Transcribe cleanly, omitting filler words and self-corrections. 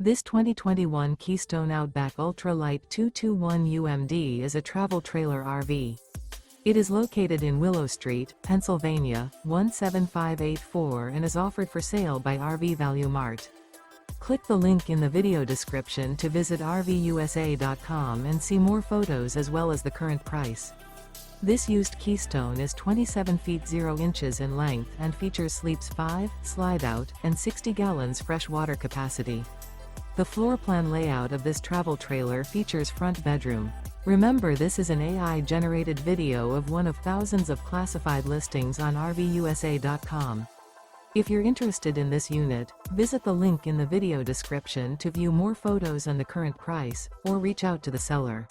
This 2021 Keystone Outback Ultra Lite 221 UMD is a travel trailer RV. It is located in Willow Street, Pennsylvania, 17584 and is offered for sale by RV Value Mart. Click the link in the video description to visit RVUSA.com and see more photos as well as the current price. This used Keystone is 27 feet 0 inches in length and features sleeps 5, Slideout, and 60 gallons fresh water capacity. The floor plan layout of this travel trailer features front bedroom. Remember, this is an AI-generated video of one of thousands of classified listings on RVUSA.com. If you're interested in this unit, visit the link in the video description to view more photos and the current price, or reach out to the seller.